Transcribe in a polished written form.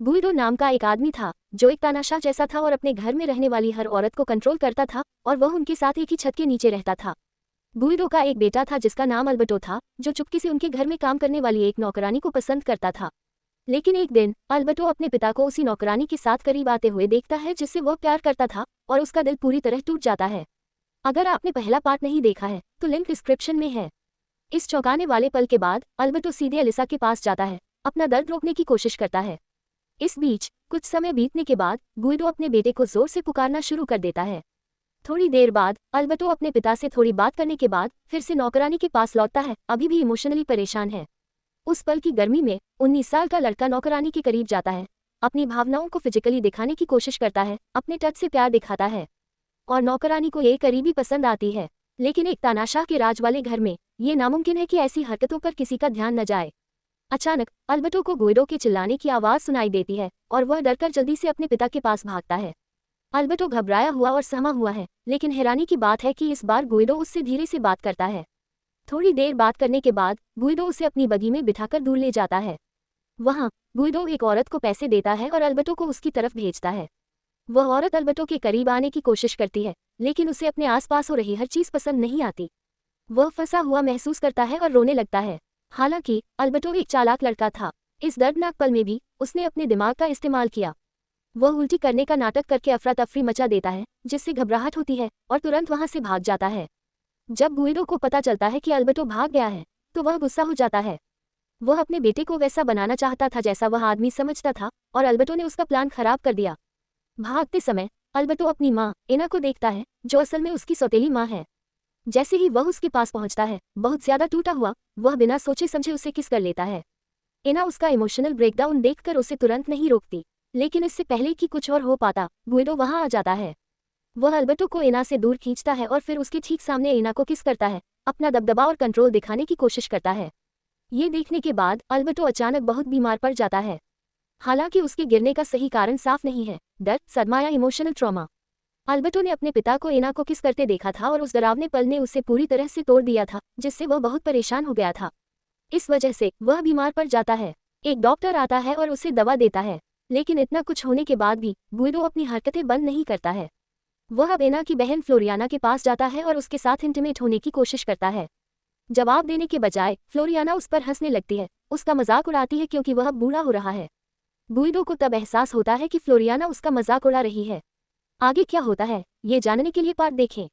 Guido नाम का एक आदमी था जो एक तानाशाह जैसा था और अपने घर में रहने वाली हर औरत को कंट्रोल करता था और वह उनके साथ एक ही छत के नीचे रहता था। गुइडो का एक बेटा था जिसका नाम अल्बर्टो था, जो चुपके से उनके घर में काम करने वाली एक नौकरानी को पसंद करता था। लेकिन एक दिन अल्बर्टो अपने पिता को उसी नौकरानी के साथ करीब आते हुए देखता है जिससे वह प्यार करता था और उसका दिल पूरी तरह टूट जाता है। अगर आपने पहला पार्ट नहीं देखा है तो लिंक डिस्क्रिप्शन में है। इस चौंकाने वाले पल के बाद अल्बर्टो सीधे एलिसा के पास जाता है, अपना दर्द रोकने की कोशिश करता है। इस बीच कुछ समय बीतने के बाद गुइडो अपने बेटे को जोर से पुकारना शुरू कर देता है। थोड़ी देर बाद अल्बर्टो अपने पिता से थोड़ी बात करने के बाद फिर से नौकरानी के पास लौटता है, अभी भी इमोशनली परेशान है। उस पल की गर्मी में 19 साल का लड़का नौकरानी के करीब जाता है, अपनी भावनाओं को फिजिकली दिखाने की कोशिश करता है, अपने टच से प्यार दिखाता है और नौकरानी को ये करीबी पसंद आती है। लेकिन एक तानाशाह के राज वाले घर में ये नामुमकिन है कि ऐसी हरकतों पर किसी का ध्यान न जाए। अचानक अल्बर्टो को गुइडो के चिल्लाने की आवाज सुनाई देती है और वह डरकर जल्दी से अपने पिता के पास भागता है। अल्बर्टो घबराया हुआ और सहमा हुआ है, लेकिन हैरानी की बात है कि इस बार गुइडो उससे धीरे से बात करता है। थोड़ी देर बात करने के बाद गुइडो उसे अपनी बगी में बिठाकर दूर ले जाता है। वहां गुइडो एक औरत को पैसे देता है और अल्बर्टो को उसकी तरफ भेजता है। वह औरत अल्बर्टो के करीब आने की कोशिश करती है, लेकिन उसे अपने आसपास हो रही हर चीज पसंद नहीं आती। वह फंसा हुआ महसूस करता है और रोने लगता है। हालांकि अल्बर्टो एक चालाक लड़का था, इस दर्दनाक पल में भी उसने अपने दिमाग का इस्तेमाल किया। वह उल्टी करने का नाटक करके अफरा तफरी मचा देता है, जिससे घबराहट होती है और तुरंत वहां से भाग जाता है। जब गुइडो को पता चलता है कि अल्बर्टो भाग गया है तो वह गुस्सा हो जाता है। वह अपने बेटे को वैसा बनाना चाहता था जैसा वह आदमी समझता था और अल्बर्टो ने उसका प्लान खराब कर दिया। भागते समय अल्बर्टो अपनी माँ एना को देखता है, जो असल में उसकी सौतेली माँ है। जैसे ही वह उसके पास पहुंचता है, बहुत ज्यादा टूटा हुआ, वह बिना सोचे समझे उसे किस कर लेता है। एना उसका इमोशनल ब्रेकडाउन देखकर उसे तुरंत नहीं रोकती, लेकिन इससे पहले कि कुछ और हो पाता गुइडो वहां आ जाता है। वह अल्बर्टो को एना से दूर खींचता है और फिर उसके ठीक सामने एना को किस करता है, अपना दबदबा और कंट्रोल दिखाने की कोशिश करता है। ये देखने के बाद अल्बर्टो अचानक बहुत बीमार पड़ जाता है। हालांकि उसके गिरने का सही कारण साफ नहीं है, डर, सदमा या इमोशनल ट्रॉमा। अल्बर्टो ने अपने पिता को एना को किस करते देखा था और उस डरावने पल ने उसे पूरी तरह से तोड़ दिया था, जिससे वह बहुत परेशान हो गया था। इस वजह से वह बीमार पड़ जाता है। एक डॉक्टर आता है और उसे दवा देता है, लेकिन इतना कुछ होने के बाद भी गुइडो अपनी हरकतें बंद नहीं करता है। वह अब एना की बहन फ्लोरियाना के पास जाता है और उसके साथ इंटीमेट होने की कोशिश करता है। जवाब देने के बजाय फ्लोरियाना उस पर हंसने लगती है, उसका मजाक उड़ाती है क्योंकि वह बूढ़ा हो रहा है। गुइडो को तब एहसास होता है कि फ्लोरियाना उसका मजाक उड़ा रही है। आगे क्या होता है ये जानने के लिए पार्ट देखें।